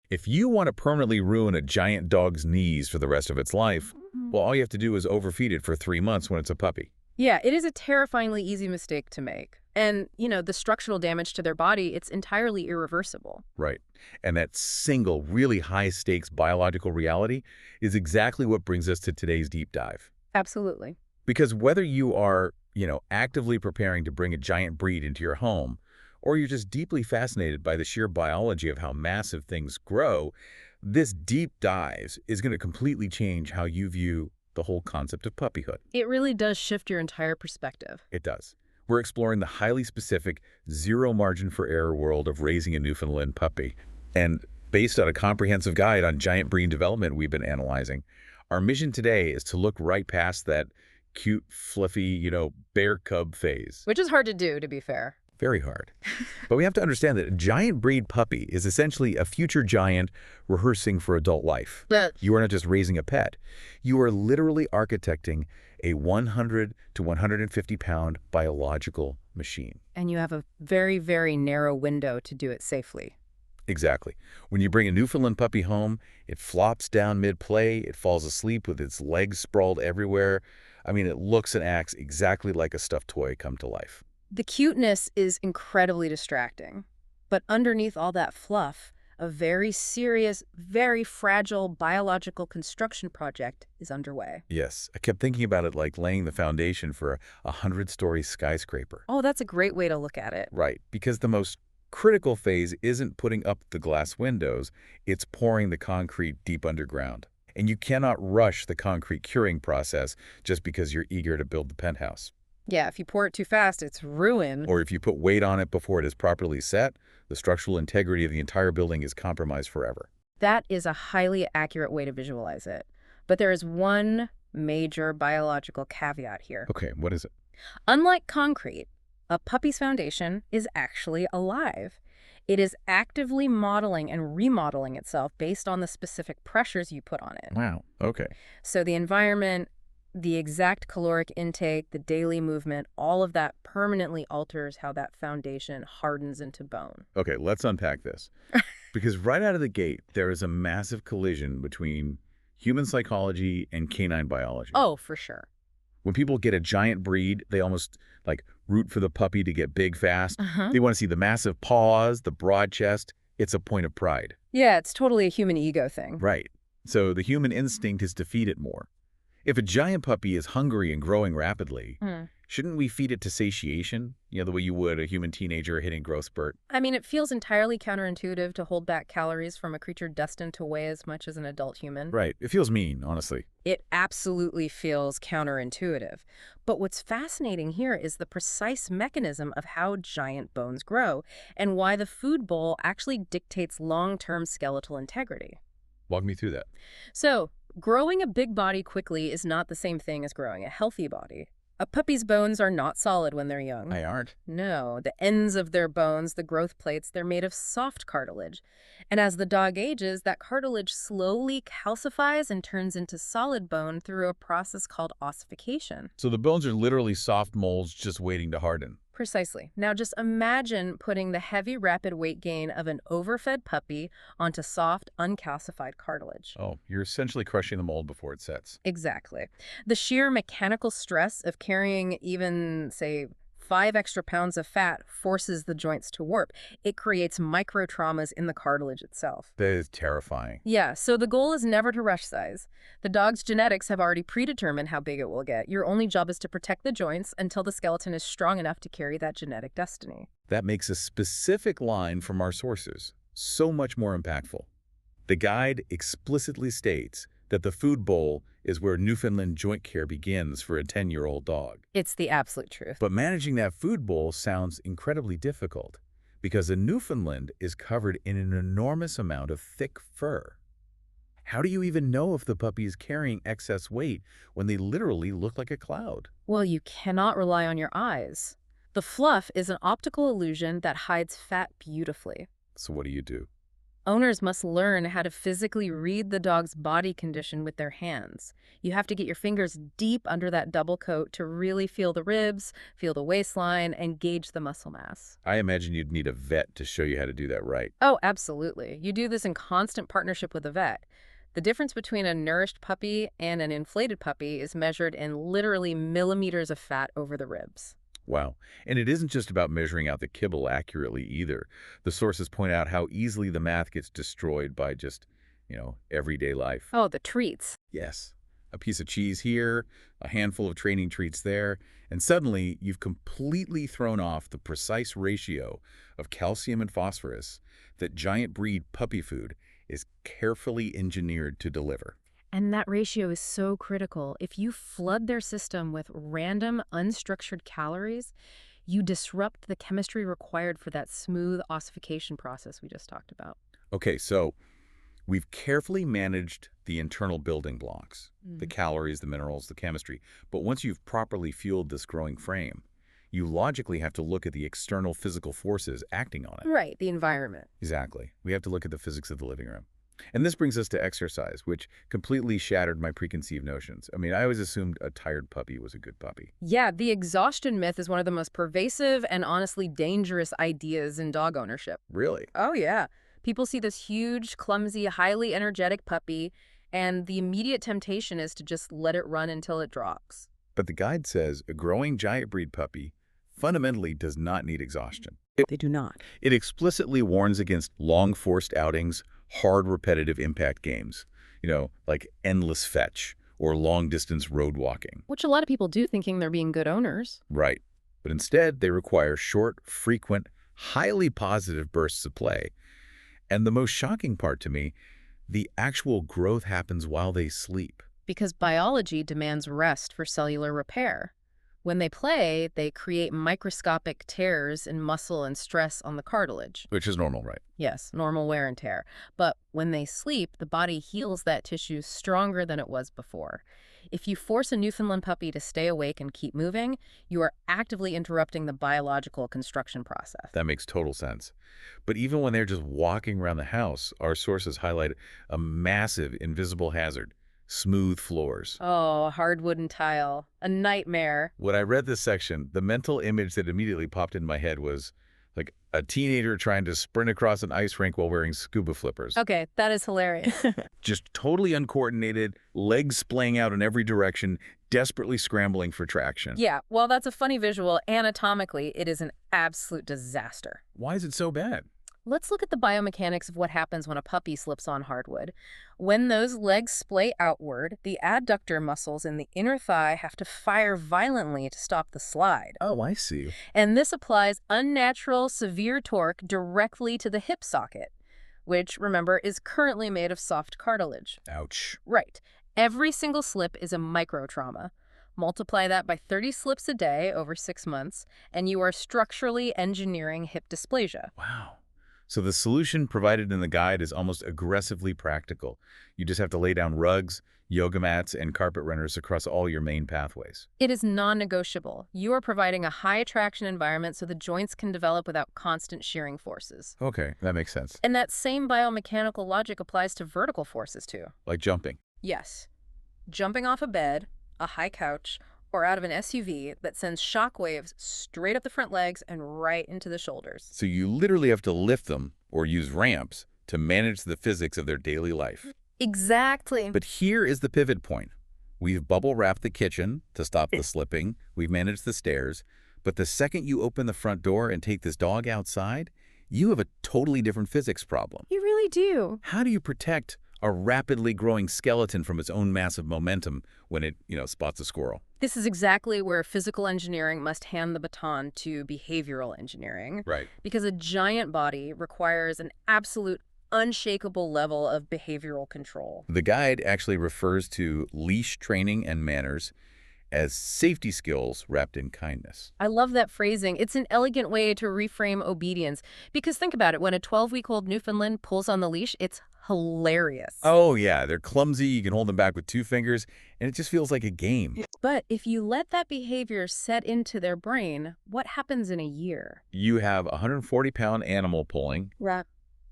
If you want to permanently ruin a giant dog's knees for the rest of its life, well, all you have to do is overfeed it for 3 months when it's a puppy. Yeah, it is a terrifyingly easy mistake to make. And, the structural damage to their body, it's entirely irreversible. Right. And that single, really high-stakes biological reality is exactly what brings us to today's deep dive. Absolutely. Because whether you are, actively preparing to bring a giant breed into your home, or you're just deeply fascinated by the sheer biology of how massive things grow, this deep dive is going to completely change how you view the whole concept of puppyhood. It really does shift your entire perspective. It does. We're exploring the highly specific, zero margin for error world of raising a Newfoundland puppy. And based on a comprehensive guide on giant breed development we've been analyzing, our mission today is to look right past that cute, fluffy, bear cub phase. Which is hard to do, to be fair. Very hard. But we have to understand that a giant breed puppy is essentially a future giant rehearsing for adult life. You are not just raising a pet. You are literally architecting a 100 to 150-pound biological machine. And you have a very, very narrow window to do it safely. Exactly. When you bring a Newfoundland puppy home, it flops down mid-play, it falls asleep with its legs sprawled everywhere. I mean, it looks and acts exactly like a stuffed toy come to life. The cuteness is incredibly distracting. But underneath all that fluff, a very serious, very fragile biological construction project is underway. Yes, I kept thinking about it like laying the foundation for a 100-story skyscraper. Oh, that's a great way to look at it. Right, because the most critical phase isn't putting up the glass windows, it's pouring the concrete deep underground. And you cannot rush the concrete curing process just because you're eager to build the penthouse. Yeah, if you pour it too fast, it's ruin. Or if you put weight on it before it is properly set, the structural integrity of the entire building is compromised forever. That is a highly accurate way to visualize it. But there is one major biological caveat here. Okay, what is it? Unlike concrete, a puppy's foundation is actually alive. It is actively modeling and remodeling itself based on the specific pressures you put on it. Wow, okay. So the environment, the exact caloric intake, the daily movement, all of that permanently alters how that foundation hardens into bone. Okay, let's unpack this. Because right out of the gate, there is a massive collision between human psychology and canine biology. Oh, for sure. When people get a giant breed, they almost root for the puppy to get big fast. They want to see the massive paws, the broad chest. It's a point of pride. Yeah, it's totally a human ego thing. Right. So the human instinct is to feed it more. If a giant puppy is hungry and growing rapidly, shouldn't we feed it to satiation? The way you would a human teenager hitting growth spurt. I mean, it feels entirely counterintuitive to hold back calories from a creature destined to weigh as much as an adult human. Right. It feels mean, honestly. It absolutely feels counterintuitive. But what's fascinating here is the precise mechanism of how giant bones grow and why the food bowl actually dictates long-term skeletal integrity. Walk me through that. So, growing a big body quickly is not the same thing as growing a healthy body. A puppy's bones are not solid when they're young. They aren't. No, the ends of their bones, the growth plates, they're made of soft cartilage. And as the dog ages, that cartilage slowly calcifies and turns into solid bone through a process called ossification. So the bones are literally soft molds just waiting to harden. Precisely. Now just imagine putting the heavy, rapid weight gain of an overfed puppy onto soft, uncalcified cartilage. Oh, you're essentially crushing the mold before it sets. Exactly. The sheer mechanical stress of carrying even, say, 5 extra pounds of fat forces the joints to warp. It creates micro-traumas in the cartilage itself. That is terrifying. Yeah, so the goal is never to rush size. The dog's genetics have already predetermined how big it will get. Your only job is to protect the joints until the skeleton is strong enough to carry that genetic destiny. That makes a specific line from our sources so much more impactful. The guide explicitly states that the food bowl is where Newfoundland joint care begins for a 10-year-old dog. It's the absolute truth. But managing that food bowl sounds incredibly difficult because a Newfoundland is covered in an enormous amount of thick fur. How do you even know if the puppy is carrying excess weight when they literally look like a cloud? Well, you cannot rely on your eyes. The fluff is an optical illusion that hides fat beautifully. So what do you do? Owners must learn how to physically read the dog's body condition with their hands. You have to get your fingers deep under that double coat to really feel the ribs, feel the waistline, and gauge the muscle mass. I imagine you'd need a vet to show you how to do that right. Oh, absolutely. You do this in constant partnership with a vet. The difference between a nourished puppy and an inflated puppy is measured in literally millimeters of fat over the ribs. Wow. And it isn't just about measuring out the kibble accurately either. The sources point out how easily the math gets destroyed by just, everyday life. Oh, the treats. Yes. A piece of cheese here, a handful of training treats there, and suddenly you've completely thrown off the precise ratio of calcium and phosphorus that giant breed puppy food is carefully engineered to deliver. And that ratio is so critical. If you flood their system with random, unstructured calories, you disrupt the chemistry required for that smooth ossification process we just talked about. Okay, so we've carefully managed the internal building blocks, the calories, the minerals, the chemistry. But once you've properly fueled this growing frame, you logically have to look at the external physical forces acting on it. Right, the environment. Exactly. We have to look at the physics of the living room. And this brings us to exercise, which completely shattered my preconceived notions. I mean, I always assumed a tired puppy was a good puppy. Yeah, the exhaustion myth is one of the most pervasive and honestly dangerous ideas in dog ownership. Really? Oh, yeah. People see this huge, clumsy, highly energetic puppy, and the immediate temptation is to just let it run until it drops. But the guide says a growing giant breed puppy fundamentally does not need exhaustion. They do not. It explicitly warns against long forced outings, hard repetitive impact games, like endless fetch or long distance road walking. Which a lot of people do thinking they're being good owners. Right. But instead, they require short, frequent, highly positive bursts of play. And the most shocking part to me, the actual growth happens while they sleep. Because biology demands rest for cellular repair. When they play, they create microscopic tears in muscle and stress on the cartilage. Which is normal, right? Yes, normal wear and tear. But when they sleep, the body heals that tissue stronger than it was before. If you force a Newfoundland puppy to stay awake and keep moving, you are actively interrupting the biological construction process. That makes total sense. But even when they're just walking around the house, our sources highlight a massive invisible hazard: smooth floors. Oh, a hard wooden tile. A nightmare. When I read this section, the mental image that immediately popped in my head was like a teenager trying to sprint across an ice rink while wearing scuba flippers. Okay, that is hilarious. Just totally uncoordinated, legs splaying out in every direction, desperately scrambling for traction. Yeah, while that's a funny visual, anatomically, it is an absolute disaster. Why is it so bad? Let's look at the biomechanics of what happens when a puppy slips on hardwood. When those legs splay outward, the adductor muscles in the inner thigh have to fire violently to stop the slide. Oh, I see. And this applies unnatural, severe torque directly to the hip socket, which, remember, is currently made of soft cartilage. Ouch. Right. Every single slip is a microtrauma. Multiply that by 30 slips a day over 6 months, and you are structurally engineering hip dysplasia. Wow. So the solution provided in the guide is almost aggressively practical. You just have to lay down rugs, yoga mats, and carpet runners across all your main pathways. It is non-negotiable. You are providing a high-attraction environment so the joints can develop without constant shearing forces. Okay, that makes sense. And that same biomechanical logic applies to vertical forces, too. Like jumping. Yes. Jumping off a bed, a high couch, or out of an SUV that sends shock waves straight up the front legs and right into the shoulders. So you literally have to lift them or use ramps to manage the physics of their daily life. Exactly. But here is the pivot point. We've bubble wrapped the kitchen to stop the slipping. We've managed the stairs. But the second you open the front door and take this dog outside, you have a totally different physics problem. You really do. How do you protect a rapidly growing skeleton from its own massive momentum when it, spots a squirrel? This is exactly where physical engineering must hand the baton to behavioral engineering. Right. Because a giant body requires an absolute unshakable level of behavioral control. The guide actually refers to leash training and manners as safety skills wrapped in kindness. I love that phrasing. It's an elegant way to reframe obedience. Because think about it, when a 12-week-old Newfoundland pulls on the leash, it's hilarious. Oh, yeah, they're clumsy. You can hold them back with 2 fingers, and it just feels like a game. But if you let that behavior set into their brain, what happens in a year? You have a 140-pound animal pulling, Right.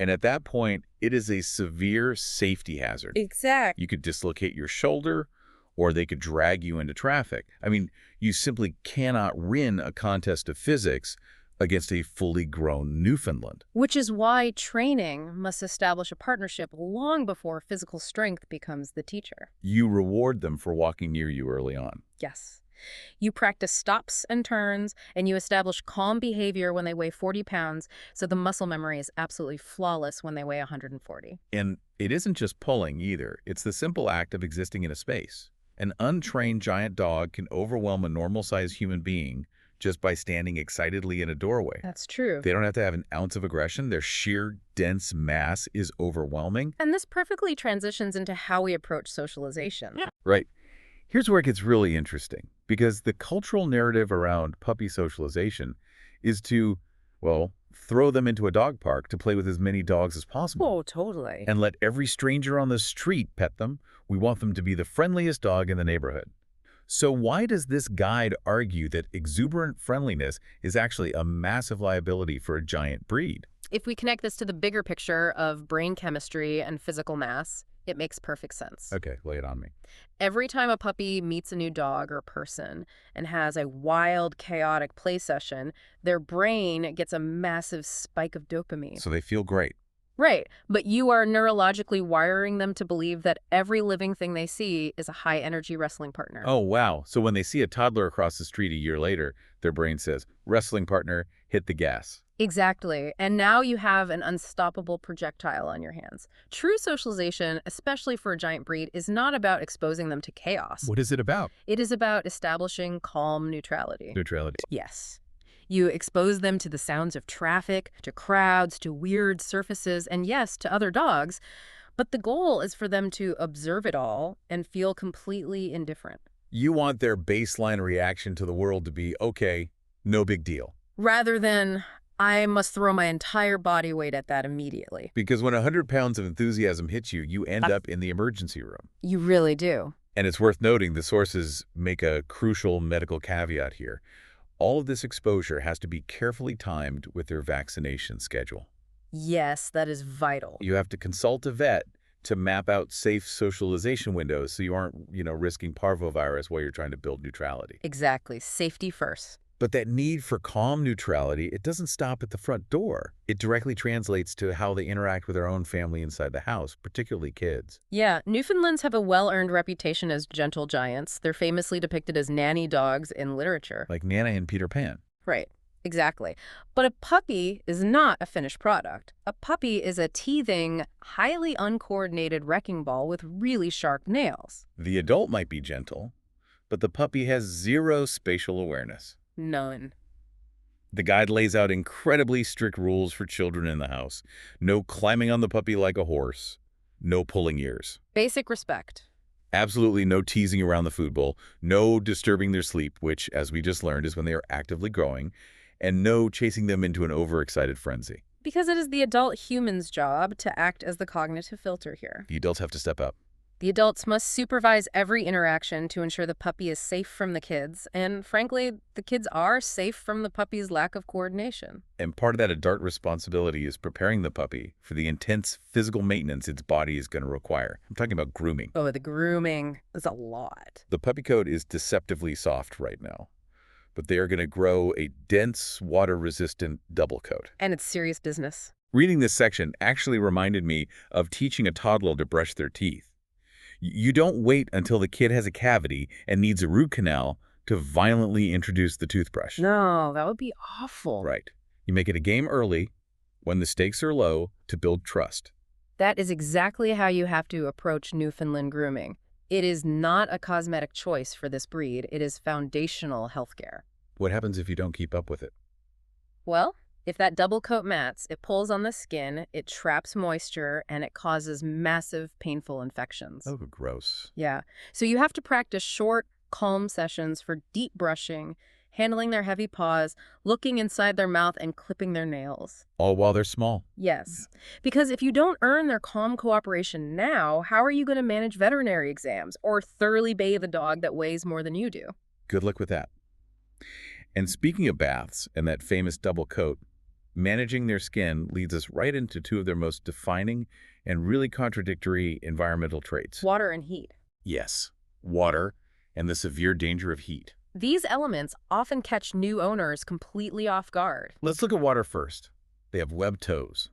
And at that point, it is a severe safety hazard. Exactly. You could dislocate your shoulder, or they could drag you into traffic. I mean, you simply cannot win a contest of physics against a fully grown Newfoundland. Which is why training must establish a partnership long before physical strength becomes the teacher. You reward them for walking near you early on. Yes. You practice stops and turns, and you establish calm behavior when they weigh 40 pounds, so the muscle memory is absolutely flawless when they weigh 140. And it isn't just pulling either. It's the simple act of existing in a space. An untrained giant dog can overwhelm a normal-sized human being just by standing excitedly in a doorway. That's true. They don't have to have an ounce of aggression. Their sheer dense mass is overwhelming. And this perfectly transitions into how we approach socialization. Yeah. Right. Here's where it gets really interesting, because the cultural narrative around puppy socialization is to, well, throw them into a dog park to play with as many dogs as possible. Oh, totally. And let every stranger on the street pet them. We want them to be the friendliest dog in the neighborhood. So why does this guide argue that exuberant friendliness is actually a massive liability for a giant breed? If we connect this to the bigger picture of brain chemistry and physical mass, it makes perfect sense. Okay, lay it on me. Every time a puppy meets a new dog or person and has a wild, chaotic play session, their brain gets a massive spike of dopamine. So they feel great. Right, but you are neurologically wiring them to believe that every living thing they see is a high-energy wrestling partner. Oh, wow. So when they see a toddler across the street a year later, their brain says, wrestling partner, hit the gas. Exactly. And now you have an unstoppable projectile on your hands. True socialization, especially for a giant breed, is not about exposing them to chaos. What is it about? It is about establishing calm neutrality. Neutrality. Yes. You expose them to the sounds of traffic, to crowds, to weird surfaces, and yes, to other dogs. But the goal is for them to observe it all and feel completely indifferent. You want their baseline reaction to the world to be, okay, no big deal. Rather than, I must throw my entire body weight at that immediately. Because when 100 pounds of enthusiasm hits you, you end up in the emergency room. You really do. And it's worth noting the sources make a crucial medical caveat here. All of this exposure has to be carefully timed with their vaccination schedule. Yes, that is vital. You have to consult a vet to map out safe socialization windows so you aren't, risking parvovirus while you're trying to build neutrality. Exactly. Safety first. But that need for calm neutrality, it doesn't stop at the front door. It directly translates to how they interact with their own family inside the house, particularly kids. Yeah, Newfoundlands have a well-earned reputation as gentle giants. They're famously depicted as nanny dogs in literature. Like Nana and Peter Pan. Right, exactly. But a puppy is not a finished product. A puppy is a teething, highly uncoordinated wrecking ball with really sharp nails. The adult might be gentle, but the puppy has zero spatial awareness. None. The guide lays out incredibly strict rules for children in the house. No climbing on the puppy like a horse. No pulling ears. Basic respect. Absolutely no teasing around the food bowl. No disturbing their sleep, which, as we just learned, is when they are actively growing. And no chasing them into an overexcited frenzy. Because it is the adult human's job to act as the cognitive filter here. The adults have to step up. The adults must supervise every interaction to ensure the puppy is safe from the kids, and frankly, the kids are safe from the puppy's lack of coordination. And part of that adult responsibility is preparing the puppy for the intense physical maintenance its body is going to require. I'm talking about grooming. Oh, the grooming is a lot. The puppy coat is deceptively soft right now, but they are going to grow a dense, water-resistant double coat. And it's serious business. Reading this section actually reminded me of teaching a toddler to brush their teeth. You don't wait until the kid has a cavity and needs a root canal to violently introduce the toothbrush. No, that would be awful. Right. You make it a game early, when the stakes are low, to build trust. That is exactly how you have to approach Newfoundland grooming. It is not a cosmetic choice for this breed. It is foundational healthcare. What happens if you don't keep up with it? Well, if that double coat mats, it pulls on the skin, it traps moisture, and it causes massive, painful infections. Oh, gross. Yeah. So you have to practice short, calm sessions for deep brushing, handling their heavy paws, looking inside their mouth, and clipping their nails. All while they're small. Yes. Because if you don't earn their calm cooperation now, how are you going to manage veterinary exams or thoroughly bathe a dog that weighs more than you do? Good luck with that. And speaking of baths and that famous double coat, Managing their skin leads us right into two of their most defining and really contradictory environmental traits. Water and heat. Yes, water and the severe danger of heat. These elements often catch new owners completely off guard. Let's look at water first. They have webbed toes.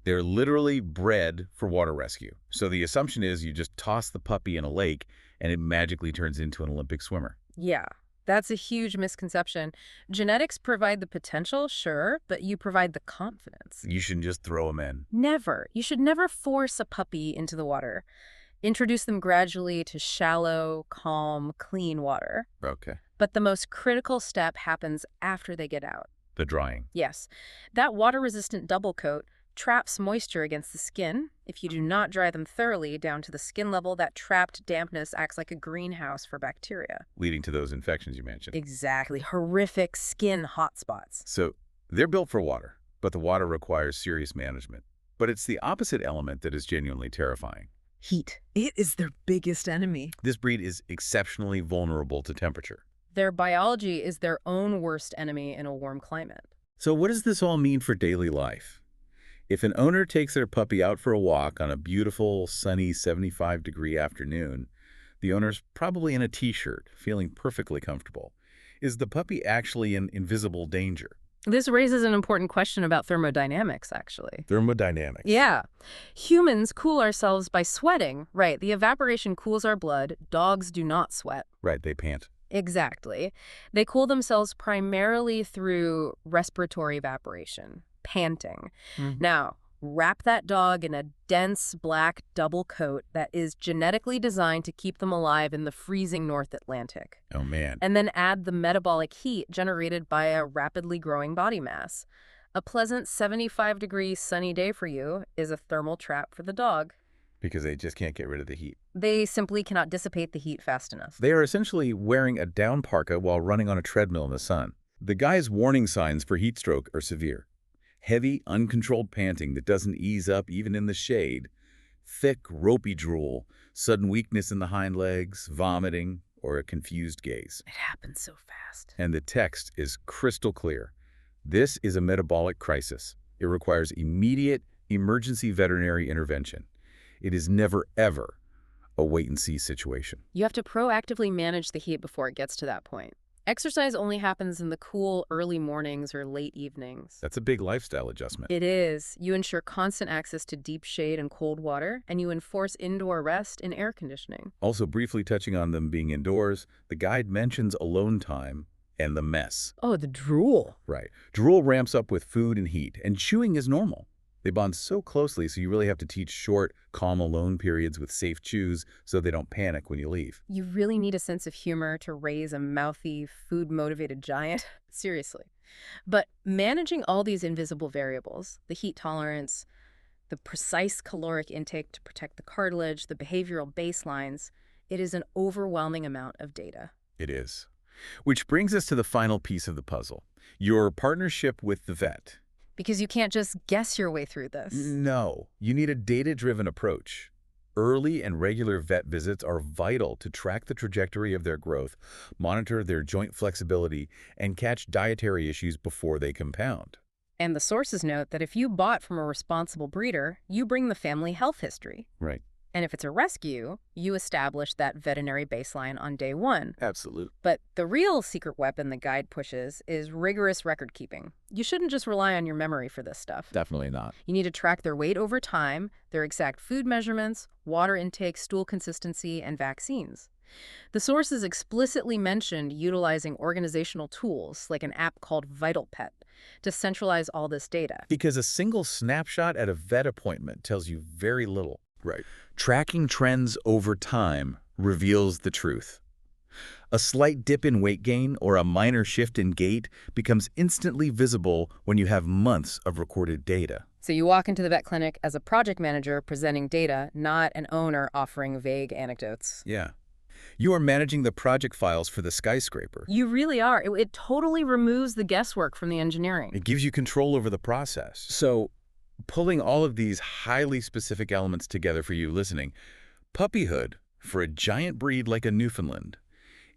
They're literally bred for water rescue. So the assumption is you just toss the puppy in a lake and it magically turns into an Olympic swimmer. Yeah, that's a huge misconception. Genetics provide the potential, sure, but you provide the confidence. You shouldn't just throw them in. Never. You should never force a puppy into the water. Introduce them gradually to shallow, calm, clean water. Okay. But the most critical step happens after they get out. The drying. Yes, that water-resistant double coat traps moisture against the skin. If you do not dry them thoroughly down to the skin level, that trapped dampness acts like a greenhouse for bacteria. Leading to those infections you mentioned. Exactly. Horrific skin hotspots. So they're built for water, but the water requires serious management. But it's the opposite element that is genuinely terrifying. Heat. It is their biggest enemy. This breed is exceptionally vulnerable to temperature. Their biology is their own worst enemy in a warm climate. So what does this all mean for daily life? If an owner takes their puppy out for a walk on a beautiful, sunny 75-degree afternoon, the owner's probably in a t-shirt, feeling perfectly comfortable. Is the puppy actually in invisible danger? This raises an important question about thermodynamics, actually. Thermodynamics. Yeah. Humans cool ourselves by sweating. Right, the evaporation cools our blood. Dogs do not sweat. Right, they pant. Exactly. They cool themselves primarily through respiratory evaporation, panting. Now, wrap that dog in a dense black double coat that is genetically designed to keep them alive in the freezing North Atlantic. Oh, man. And then add the metabolic heat generated by a rapidly growing body mass. A pleasant 75-degree sunny day for you is a thermal trap for the dog. Because they just can't get rid of the heat. They simply cannot dissipate the heat fast enough. They are essentially wearing a down parka while running on a treadmill in the sun. The guy's warning signs for heat stroke are severe. Heavy, uncontrolled panting that doesn't ease up even in the shade, thick, ropey drool, sudden weakness in the hind legs, vomiting, or a confused gaze. It happens so fast. And the text is crystal clear. This is a metabolic crisis. It requires immediate, emergency veterinary intervention. It is never, ever a wait-and-see situation. You have to proactively manage the heat before it gets to that point. Exercise only happens in the cool early mornings or late evenings. That's a big lifestyle adjustment. It is. You ensure constant access to deep shade and cold water, and you enforce indoor rest and air conditioning. Also, briefly touching on them being indoors, the guide mentions alone time and the mess. Oh, the drool. Right. Drool ramps up with food and heat, and chewing is normal. They bond so closely, so you really have to teach short, calm alone periods with safe chews so they don't panic when you leave. You really need a sense of humor to raise a mouthy, food-motivated giant. Seriously. But managing all these invisible variables, the heat tolerance, the precise caloric intake to protect the cartilage, the behavioral baselines, it is an overwhelming amount of data. It is. Which brings us to the final piece of the puzzle, your partnership with the vet. Because you can't just guess your way through this. No, you need a data-driven approach. Early and regular vet visits are vital to track the trajectory of their growth, monitor their joint flexibility, and catch dietary issues before they compound. And the sources note that if you bought from a responsible breeder, you bring the family health history. Right. And if it's a rescue, you establish that veterinary baseline on day one. Absolutely. But the real secret weapon the guide pushes is rigorous record keeping. You shouldn't just rely on your memory for this stuff. Definitely not. You need to track their weight over time, their exact food measurements, water intake, stool consistency, and vaccines. The sources explicitly mentioned utilizing organizational tools like an app called VitalPet to centralize all this data. Because a single snapshot at a vet appointment tells you very little. Right. Tracking trends over time reveals the truth. A slight dip in weight gain or a minor shift in gait becomes instantly visible when you have months of recorded data. So you walk into the vet clinic as a project manager presenting data, not an owner offering vague anecdotes. Yeah. You are managing the project files for the skyscraper. You really are. It totally removes the guesswork from the engineering. It gives you control over the process. So, pulling all of these highly specific elements together for you listening, puppyhood, for a giant breed like a Newfoundland,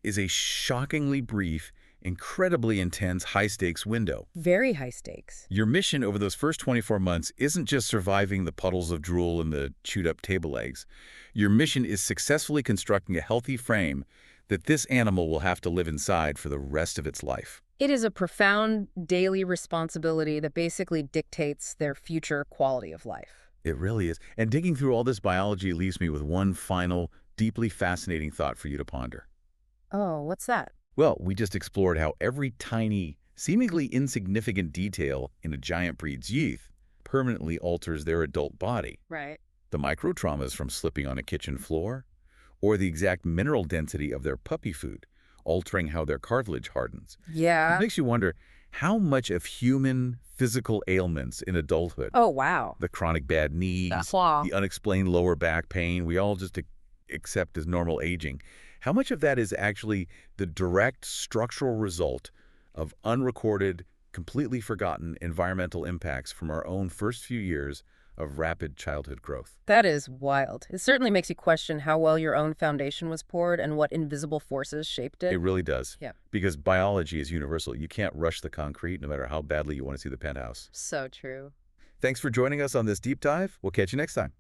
is a shockingly brief, incredibly intense, high-stakes window. Very high stakes. Your mission over those first 24 months isn't just surviving the puddles of drool and the chewed-up table legs. Your mission is successfully constructing a healthy frame that this animal will have to live inside for the rest of its life. It is a profound daily responsibility that basically dictates their future quality of life. It really is. And digging through all this biology leaves me with one final, deeply fascinating thought for you to ponder. Oh, what's that? Well, we just explored how every tiny, seemingly insignificant detail in a giant breed's youth permanently alters their adult body. Right. The microtraumas from slipping on a kitchen floor, or the exact mineral density of their puppy food, altering how their cartilage hardens. It Yeah. makes you wonder how much of human physical ailments in adulthood, Oh, wow. the chronic bad knees, Claw. the unexplained lower back pain we all just accept as normal aging, how much of that is actually the direct structural result of unrecorded, completely forgotten environmental impacts from our own first few years of rapid childhood growth? That is wild. It certainly makes you question how well your own foundation was poured and what invisible forces shaped it. It really does. Yeah. Because biology is universal. You can't rush the concrete no matter how badly you want to see the penthouse. So true. Thanks for joining us on this deep dive. We'll catch you next time.